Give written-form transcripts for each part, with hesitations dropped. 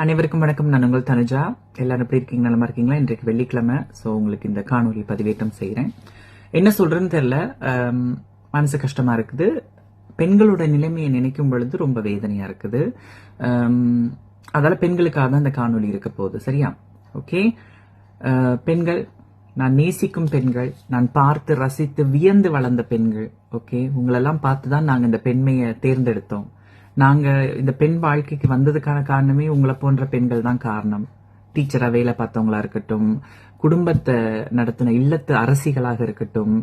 அனைவருக்கும் வணக்கம். நான் உங்கள் தனுஜா. எல்லாரும் எப்படி இருக்கீங்க? நலமா இருக்கீங்களா? இன்றைக்கு வெள்ளிக்கிழமை. ஸோ உங்களுக்கு இந்த காணொலி பதிவேற்றம் செய்கிறேன். என்ன சொல்றேன்னு தெரியல, மனசு கஷ்டமா இருக்குது. பெண்களோட நிலைமையை நினைக்கும் பொழுது ரொம்ப வேதனையா இருக்குது. அதால பெண்களுக்காக தான் இந்த காணொலி இருக்க போகுது. சரியா? ஓகே. பெண்கள், நான் நேசிக்கும் பெண்கள், நான் பார்த்து ரசித்து வியந்து வளர்ந்த பெண்கள். ஓகே, உங்களெல்லாம் பார்த்து தான் நாங்கள் இந்த பெண்மையை தேர்ந்தெடுத்தோம். நாங்க இந்த பெண் வாழ்க்கைக்கு வந்ததுக்கான காரணமே உங்களை போன்ற பெண்கள் தான் காரணம். டீச்சரா வேலை பார்த்தவங்களா இருக்கட்டும், குடும்பத்தை நடத்தின இல்லத்து அரசிகளாக இருக்கட்டும்,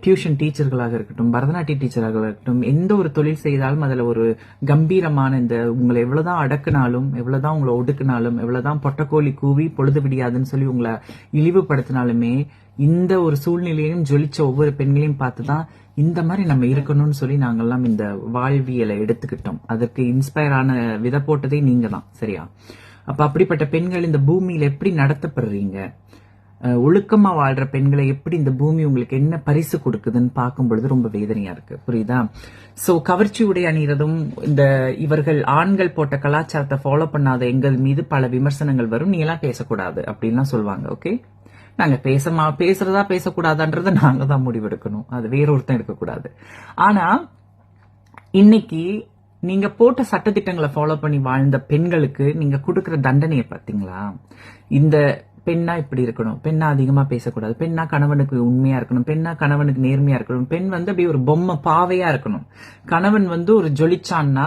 டியூஷன் டீச்சர்களாக இருக்கட்டும், பரதநாட்டிய டீச்சராக இருக்கட்டும், எந்த ஒரு தொழில் செய்தாலும் அதுல ஒரு கம்பீரமான இந்த உங்களை எவ்வளவுதான் அடக்குனாலும், எவ்வளவுதான் உங்களை ஒடுக்குனாலும், எவ்வளவுதான் பொட்டக்கோழி கூவி பொழுது விடியாதுன்னு சொல்லி உங்களை இழிவுபடுத்தினாலுமே இந்த ஒரு சூழ்நிலையும் ஜொலிச்ச ஒவ்வொரு பெண்களையும் பார்த்துதான் இந்த மாதிரி நம்ம இருக்கணும்னு சொல்லி நாங்கெல்லாம் இந்த வாழ்வியலை எடுத்துக்கிட்டோம். அதற்கு இன்ஸ்பயர் ஆன வித போட்டதே நீங்க தான். சரியா? அப்ப அப்படிப்பட்ட பெண்கள் இந்த பூமியில எப்படி நடத்தப்படுறீங்க, ஒழுக்கமா வாழ்ற பெண்களை எப்படி இந்த பூமி உங்களுக்கு என்ன பரிசு கொடுக்குதுன்னு பார்க்கும் பொழுது ரொம்ப வேதனையா இருக்கு. புரியுதா? சோ கவர்ச்சி உடை அணிறதும், இந்த இவர்கள் ஆண்கள் போட்ட கலாச்சாரத்தை ஃபாலோ பண்ணாத எங்கள் மீது பல விமர்சனங்கள் வரும். நீ எல்லாம் பேசக்கூடாது அப்படின்லாம் சொல்லுவாங்க. ஓகே, நாங்க பேசுறதா பேசக்கூடாதான்றத நாங்க தான் முடிவெடுக்கணும். அது வேறொருத்தன் எடுக்கக்கூடாது. ஆனா இன்னைக்கு நீங்க போட்ட சட்டத்திட்டங்களை ஃபாலோ பண்ணி வாழ்ந்த பெண்களுக்கு நீங்க கொடுக்கற தண்டனையை பாத்தீங்களா? இந்த பெண்ணா இப்படி இருக்கணும், பெண்ணா அதிகமா பேசக்கூடாது, பெண்ணா கணவனுக்கு உண்மையா இருக்கணும், பெண்ணா கணவனுக்கு நேர்மையா இருக்கணும், பெண் அப்படியே ஒரு பொம்மை பாவையா இருக்கணும். கணவன் ஒரு ஜொலிச்சான்னா,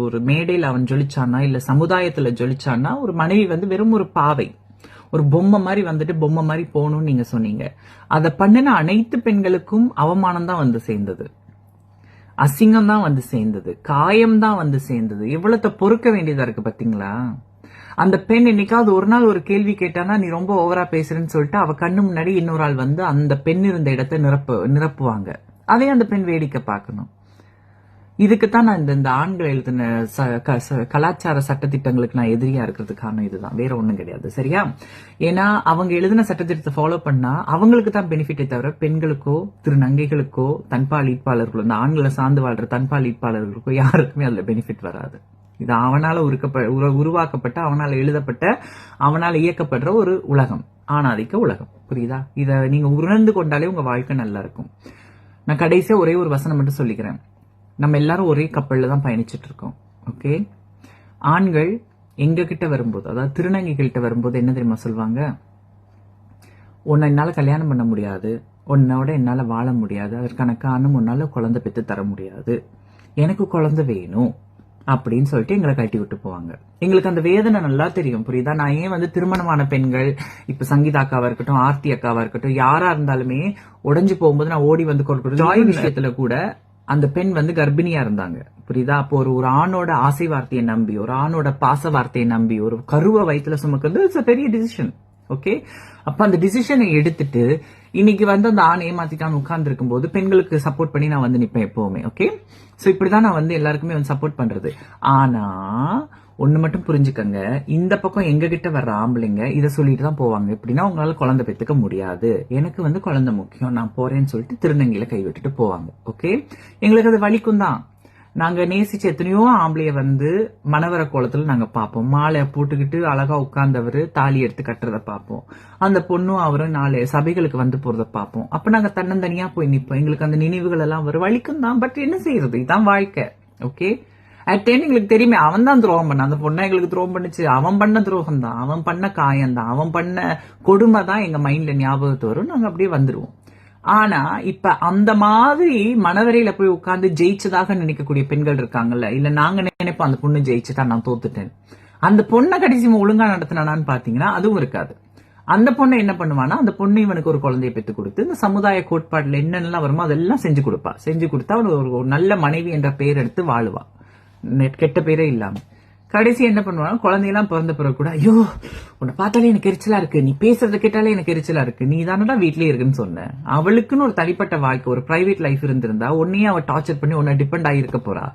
ஒரு மேடையில் அவன் ஜொலிச்சான்னா, இல்ல சமுதாயத்துல ஜொலிச்சான்னா, ஒரு மனைவி வெறும் ஒரு பாவை, ஒரு பொம்மை மாதிரி பொம்மை மாதிரி போகணும்னு நீங்க சொன்னீங்க. அதை பண்ணின அனைத்து பெண்களுக்கும் அவமானம் தான் சேர்ந்தது, அசிங்கம் தான் சேர்ந்தது, காயம் தான் சேர்ந்தது. எவ்வளவு பொறுக்க வேண்டியதா இருக்கு பாத்தீங்களா? அந்த பெண் என்னைக்காவது ஒரு நாள் ஒரு கேள்வி கேட்டானா, நீ ரொம்ப ஓவரா பேசுறேன்னு சொல்லிட்டு அவ கண்ணு முன்னாடி இன்னொரு ஆள் அந்த பெண் இருந்த இடத்தை நிரப்புவாங்க. அதே அந்த பெண் வேடிக்கை பார்க்கணும். இதுக்குத்தான் நான் இந்த ஆண்கள் எழுதின கலாச்சார சட்டத்திட்டங்களுக்கு நான் எதிரியா இருக்கிறதுக்கு காரணம் இதுதான், வேற ஒண்ணும் கிடையாது. சரியா? ஏன்னா அவங்க எழுதின சட்டத்திட்டத்தை ஃபாலோ பண்ணா அவங்களுக்கு தான் பெனிஃபிட்டே தவிர பெண்களுக்கோ திருநங்கைகளுக்கோ தன்பால் ஈட்பாளர்களோ, இந்த ஆண்களை சார்ந்து வாழ்ற தன்பால் ஈட்பாளர்களுக்கோ யாருக்குமே அதுல பெனிஃபிட் வராது. இது அவனால உருவாக்கப்பட்ட, அவனால எழுதப்பட்ட, அவனால இயக்கப்படுற ஒரு உலகம், ஆணாதிக்க உலகம். புரியுதா? இத நீங்க உணர்ந்து கொண்டாலே உங்க வாழ்க்கை நல்லா இருக்கும். நான் கடைசியா ஒரே ஒரு வசனம் மட்டும் சொல்லிக்கிறேன். நம்ம எல்லாரும் ஒரே கப்பல்ல தான் பயணிச்சுட்டு இருக்கோம். ஓகே, ஆண்கள் எங்க கிட்ட வரும்போது, அதாவது திருநங்கைகள்கிட்ட வரும்போது என்ன தெரியுமா சொல்லுவாங்க? உன்னை என்னால கல்யாணம் பண்ண முடியாது, உன்னோட என்னால வாழ முடியாது, அதற்கான காரணம் உன்னால குழந்தை பெற்று தர முடியாது, எனக்கு குழந்தை வேணும் அப்படின்னு சொல்லிட்டு எங்களை கட்டி விட்டு போவாங்க. எங்களுக்கு அந்த வேதனை நல்லா தெரியும். புரியுதா? நான் ஏன் திருமணமான பெண்கள், இப்ப சங்கீதா அக்காவா இருக்கட்டும், ஆர்த்தி அக்காவா இருக்கட்டும், யாரா இருந்தாலுமே உடைஞ்சு போகும்போது நான் ஓடி கொடுக்குறேன். ஜாய் விஷயத்துல கூட அந்த பெண் கர்ப்பிணியா இருந்தாங்க. புரியுதா? அப்போ ஒரு ஆணோட ஆசை வார்த்தையை நம்பி, ஒரு ஆணோட பாச வார்த்தையை நம்பி ஒரு கருவை வயிற்றுல சுமக்கிறது இட்ஸ் பெரிய டிசிஷன். ஓகே, அப்ப அந்த டிசிஷனை எடுத்துட்டு இன்னைக்கு அந்த ஆண் ஏமாத்திட்டான்னு உட்கார்ந்து இருக்கும் போது பெண்களுக்கு சப்போர்ட் பண்ணி நான் நிப்பேன் எப்பவுமே. ஓகே, சோ இப்படிதான் நான் எல்லாருக்குமே சப்போர்ட் பண்றது. ஆனா ஒண்ணு மட்டும் புரிஞ்சுக்கங்க, இந்த பக்கம் எங்க கிட்ட வர்ற ஆம்பளைங்க இதை சொல்லிட்டு தான் போவாங்க. எப்படின்னா, உங்களால குழந்தை பெற்றுக்க முடியாது, எனக்கு குழந்தை முக்கியம், நான் போறேன்னு சொல்லிட்டு திருநங்கையில கை விட்டுட்டு போவாங்க. ஓகே, எங்களுக்கு அது வலிக்கும் தான். நாங்க நேசிச்ச எத்தனையோ ஆம்பளைய மணவர கோலத்துல நாங்க பார்ப்போம். மாலை போட்டுக்கிட்டு அழகா உட்கார்ந்தவரு தாலி எடுத்து கட்டுறத பார்ப்போம். அந்த பொண்ணும் அவரும் 4 சபைகளுக்கு போறத பார்ப்போம். அப்ப நாங்க தன்னந்தனியா போய் நிப்போம். எங்களுக்கு அந்த நினைவுகள் எல்லாம் வலிக்கும் தான். பட் என்ன செய்யறது, இதுதான் வாழ்க்கை. ஓகே, அட் எங்களுக்கு தெரியுமே, அவன் தான் துரோகம் பண்ண, அந்த பொண்ணை எங்களுக்கு துரோகம் பண்ணுச்சு, அவன் பண்ண துரோகம் தான், அவன் பண்ண காயம் தான், அவன் பண்ண கொடுமை தான் எங்க மைண்ட்ல ஞாபகத்து வரும். நாங்க அப்படியே வந்துருவோம். ஆனா இப்ப அந்த மாதிரி மனவரையில போய் உட்கார்ந்து ஜெயிச்சதாக நினைக்கக்கூடிய பெண்கள் இருக்காங்கல்ல, இல்ல நாங்க நினைப்போம் அந்த பொண்ணு ஜெயிச்சுட்டா நான் தோத்துட்டேன், அந்த பொண்ணை கடைசி ஒழுங்கா நடத்தினான்னு பாத்தீங்கன்னா அதுவும் இருக்காது. அந்த பொண்ணை என்ன பண்ணுவானா, அந்த பொண்ணு இவனுக்கு ஒரு குழந்தைய பெற்று கொடுத்து இந்த சமுதாய கோட்பாடுல என்னென்னலாம் வருமோ அதெல்லாம் செஞ்சு கொடுப்பா. செஞ்சு கொடுத்தா அவன் ஒரு நல்ல மனைவி என்ற பெயர் எடுத்து வாழுவா, கெட்ட பேரே இல்லாம. கடைசி என்ன பண்ணுவாங்க, குழந்தையெல்லாம் பிறந்த பிறகு கூட, ஐயோ உன்னை பார்த்தாலே எனக்கு எரிச்சலா இருக்கு, நீ பேசுறத கேட்டாலே எனக்கு எரிச்சலா இருக்கு, நீ தானடா வீட்லயே இருக்குன்னு சொன்ன. அவளுக்குன்னு ஒரு தனிப்பட்ட வாழ்க்கை, ஒரு பிரைவேட் லைஃப் இருந்திருந்தா உன்னையே அவ டார்ச்சர் பண்ணி உன்னை டிபெண்ட் ஆகியிருக்க போறா.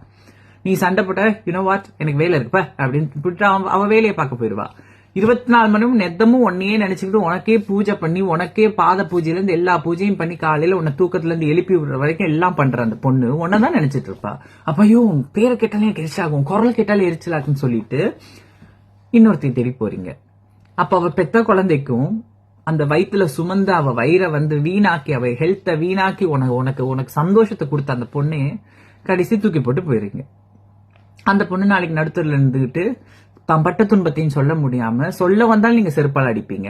நீ சண்டை போட்ட, யூனோ வாட், எனக்கு வேலை இருக்குப்ப அப்படின்னு அவ வேலையை பார்க்க போயிருவா. 24 மணி நெத்தமும் உன்னையே நினைச்சுக்கிட்டு உனக்கே பூஜை பண்ணி, உனக்கே பாத பூஜையில இருந்து எல்லா பூஜையும் பண்ணி காலையில உன்னை தூக்கத்துல இருந்து எழுப்பி விடுற வரைக்கும் எல்லாம் பண்ற அந்த பொண்ணு உன்னதான் நினைச்சிட்டு இருப்பா. அப்பையோ பேரை கேட்டாலே எனக்கு எரிச்சலாகும், குரல் கேட்டாலே எரிச்சலாகுன்னு சொல்லிட்டு இன்னொருத்தையும் தேடி போறீங்க. அப்ப அவ பெத்த குழந்தைக்கும் அந்த வயிற்றுல சுமந்த அவ வயிறை வீணாக்கி அவ ஹெல்த்தை வீணாக்கி உனக்கு சந்தோஷத்தை கொடுத்த அந்த பொண்ணே கடைசி தூக்கி போட்டு போயிருங்க. அந்த பொண்ணு நாளைக்கு நடுத்தூர்ல இருந்துகிட்டு தான் பட்ட துன்பத்தையும் சொல்ல முடியாம சொல்ல வந்தாலும் நீங்க செருப்பால் அடிப்பீங்க.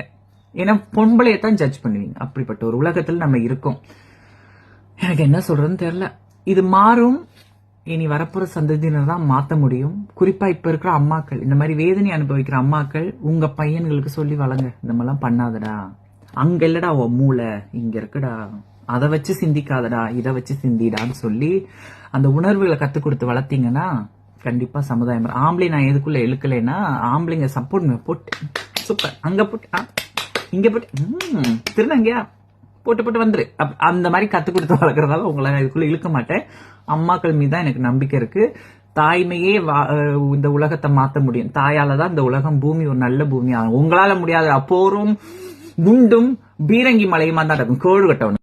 ஏன்னா பொம்பளையத்தான் ஜட்ஜ் பண்ணுவீங்க. அப்படிப்பட்ட ஒரு உலகத்தில் நம்ம இருக்கோம். எனக்கு என்ன சொல்றதுன்னு தெரியல. இது மாறும். இனி வரப்போற சந்ததியினர் தான் மாத்த முடியும். குறிப்பா இப்ப இருக்கிற அம்மாக்கள், இந்த மாதிரி வேதனை அனுபவிக்கிற அம்மாக்கள், உங்க பையன்களுக்கு சொல்லி வளங்க, இந்த மாதிரிலாம் பண்ணாதடா, அங்க இல்லடா உன் மூளை, இங்க இருக்குடா, அதை வச்சு சிந்திக்காதடா, இதை வச்சு சிந்திடான்னு சொல்லி அந்த உணர்வுகளை கத்து கொடுத்து வளர்த்தீங்கன்னா கண்டிப்பா சமுதாயம். ஆம்பளை நான் எதுக்குள்ள இழுக்கலைன்னா, ஆம்பளைங்க சப்போர்ட் போட்டு சூப்பர் அங்க போட்டு இங்க போட்டு திருநங்கையா போட்டு போட்டு வந்துரு, அந்த மாதிரி கத்து கொடுத்து வளர்க்கறதால உங்களை இதுக்குள்ள இழுக்க மாட்டேன். அம்மாக்கள் மீது தான் எனக்கு நம்பிக்கை இருக்கு. தாய்மையே இந்த உலகத்தை மாத்த முடியும். தாயால தான் இந்த உலகம், பூமி ஒரு நல்ல பூமி ஆகும். உங்களால முடியாது. அப்போரும் குண்டும் பீரங்கி மலையுமா தான் இருக்கும். கோழு கட்டவன்